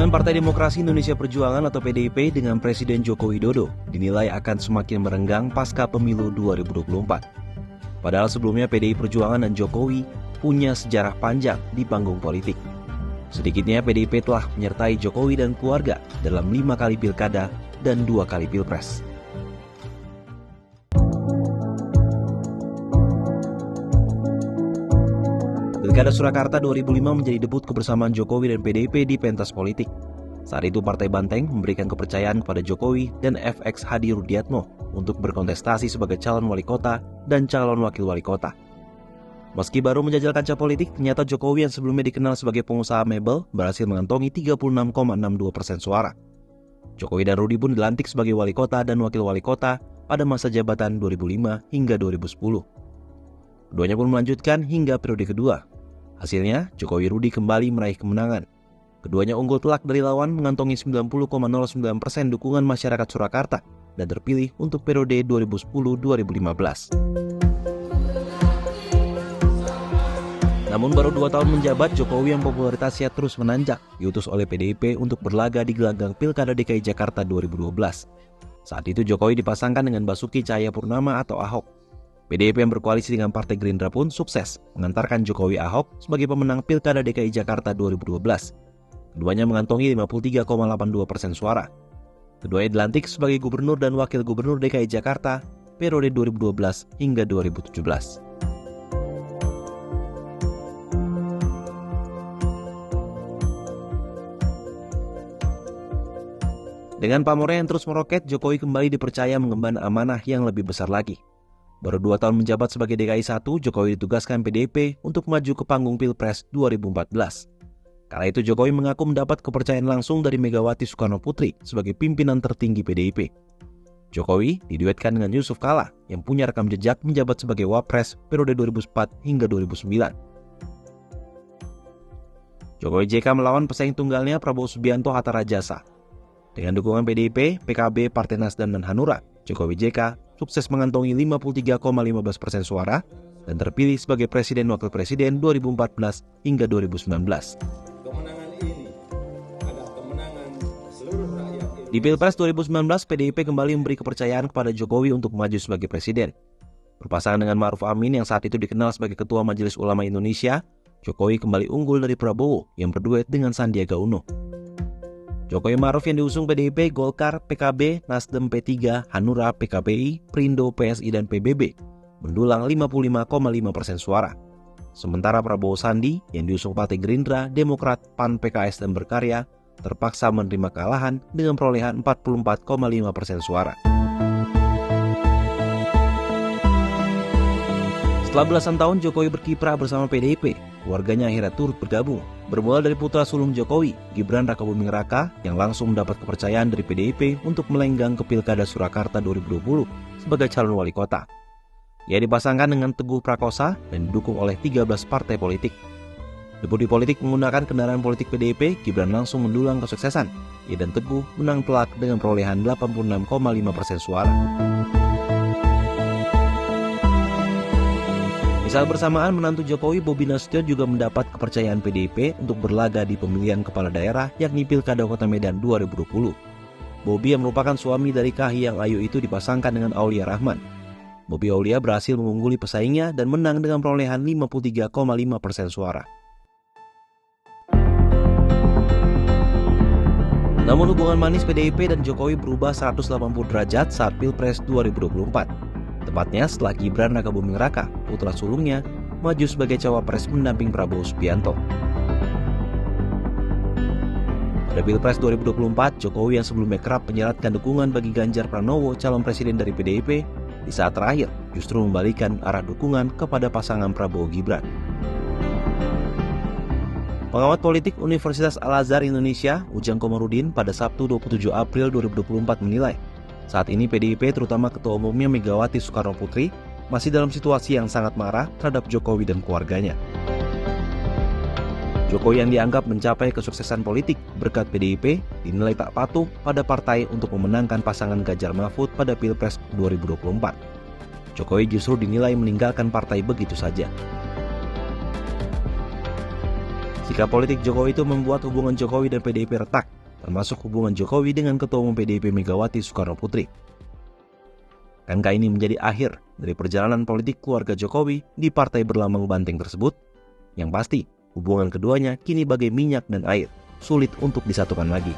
Partai Demokrasi Indonesia Perjuangan atau PDIP dengan Presiden Joko Widodo dinilai akan semakin merenggang pasca pemilu 2024. Padahal sebelumnya PDI Perjuangan dan Jokowi punya sejarah panjang di panggung politik. Sedikitnya PDIP telah menyertai Jokowi dan keluarga dalam 5 kali pilkada dan 2 kali pilpres. Pilkada Surakarta 2005 menjadi debut kebersamaan Jokowi dan PDIP di pentas politik. Saat itu Partai Banteng memberikan kepercayaan kepada Jokowi dan FX Hadi Rudiatmo untuk berkontestasi sebagai calon wali kota dan calon wakil wali kota. Meski baru menjajal kancah politik, ternyata Jokowi yang sebelumnya dikenal sebagai pengusaha mebel berhasil mengantongi 36,62% suara. Jokowi dan Rudi pun dilantik sebagai wali kota dan wakil wali kota pada masa jabatan 2005 hingga 2010. Keduanya pun melanjutkan hingga periode kedua. Hasilnya, Jokowi-Rudi kembali meraih kemenangan. Keduanya unggul telak dari lawan mengantongi 90,09% dukungan masyarakat Surakarta dan terpilih untuk periode 2010-2015. Namun baru 2 tahun menjabat, Jokowi yang popularitasnya terus menanjak diutus oleh PDIP untuk berlaga di gelanggang Pilkada DKI Jakarta 2012. Saat itu Jokowi dipasangkan dengan Basuki Cahayapurnama atau Ahok. PDIP yang berkoalisi dengan Partai Gerindra pun sukses mengantarkan Jokowi Ahok sebagai pemenang Pilkada DKI Jakarta 2012. Keduanya mengantongi 53,82% suara. Keduanya dilantik sebagai gubernur dan wakil gubernur DKI Jakarta periode 2012 hingga 2017. Dengan pamornya yang terus meroket, Jokowi kembali dipercaya mengemban amanah yang lebih besar lagi. Baru 2 tahun menjabat sebagai DKI 1, Jokowi ditugaskan PDIP untuk maju ke panggung Pilpres 2014. Kala itu Jokowi mengaku mendapat kepercayaan langsung dari Megawati Soekarno Putri sebagai pimpinan tertinggi PDIP. Jokowi diduetkan dengan Yusuf Kala yang punya rekam jejak menjabat sebagai Wapres periode 2004 hingga 2009. Jokowi JK melawan pesaing tunggalnya Prabowo Subianto Hatta Rajasa. Dengan dukungan PDIP, PKB, Partai Nasdem dan Hanura, Jokowi JK sukses mengantongi 53,15% suara dan terpilih sebagai Presiden Wakil Presiden 2014 hingga 2019. Di Pilpres 2019, PDIP kembali memberi kepercayaan kepada Jokowi untuk maju sebagai presiden. Berpasangan dengan Ma'ruf Amin yang saat itu dikenal sebagai Ketua Majelis Ulama Indonesia, Jokowi kembali unggul dari Prabowo yang berduet dengan Sandiaga Uno. Jokowi Ma'ruf yang diusung PDIP, Golkar, PKB, Nasdem, P3, Hanura, PKPI, Perindo, PSI, dan PBB mendulang 55,5% suara. Sementara Prabowo Sandi yang diusung Partai Gerindra, Demokrat, PAN, PKS, dan Berkarya terpaksa menerima kekalahan dengan perolehan 44,5% suara. Setelah belasan tahun Jokowi berkiprah bersama PDIP, keluarganya akhirnya turut bergabung. Bermula dari putra sulung Jokowi, Gibran Rakabuming Raka, yang langsung mendapat kepercayaan dari PDIP untuk melenggang ke Pilkada Surakarta 2020 sebagai calon wali kota. Ia dipasangkan dengan Teguh Prakosa dan didukung oleh 13 partai politik. Debut di politik menggunakan kendaraan politik PDIP, Gibran langsung mendulang kesuksesan. Ia dan Teguh menang telak dengan perolehan 86,5% suara. Di saat bersamaan, menantu Jokowi Bobi Nasution juga mendapat kepercayaan PDIP untuk berlaga di pemilihan kepala daerah yakni Pilkada Kota Medan 2020. Bobi yang merupakan suami dari Kahiyang Ayu itu dipasangkan dengan Aulia Rahman. Bobi Aulia berhasil mengungguli pesaingnya dan menang dengan perolehan 53,5% suara. Namun hubungan manis PDIP dan Jokowi berubah 180 derajat saat Pilpres 2024. Tepatnya setelah Gibran Rakabuming Raka, putra sulungnya, maju sebagai cawapres mendamping Prabowo Subianto. Pada Pilpres 2024, Jokowi yang sebelumnya kerap menyeratkan dukungan bagi Ganjar Pranowo, calon presiden dari PDIP, di saat terakhir justru membalikan arah dukungan kepada pasangan Prabowo Gibran. Pengamat politik Universitas Al-Azhar Indonesia, Ujang Komarudin, pada Sabtu 27 April 2024 menilai, saat ini PDIP terutama Ketua Umumnya Megawati Soekarno Putri masih dalam situasi yang sangat marah terhadap Jokowi dan keluarganya. Jokowi yang dianggap mencapai kesuksesan politik berkat PDIP dinilai tak patuh pada partai untuk memenangkan pasangan Ganjar Mahfud pada Pilpres 2024. Jokowi justru dinilai meninggalkan partai begitu saja. Sikap politik Jokowi itu membuat hubungan Jokowi dan PDIP retak. termasuk hubungan Jokowi dengan Ketua Umum PDIP Megawati Soekarnoputri. Akankah ini menjadi akhir dari perjalanan politik keluarga Jokowi di partai berlambang banteng tersebut? Yang pasti, hubungan keduanya kini bagai minyak dan air, sulit untuk disatukan lagi.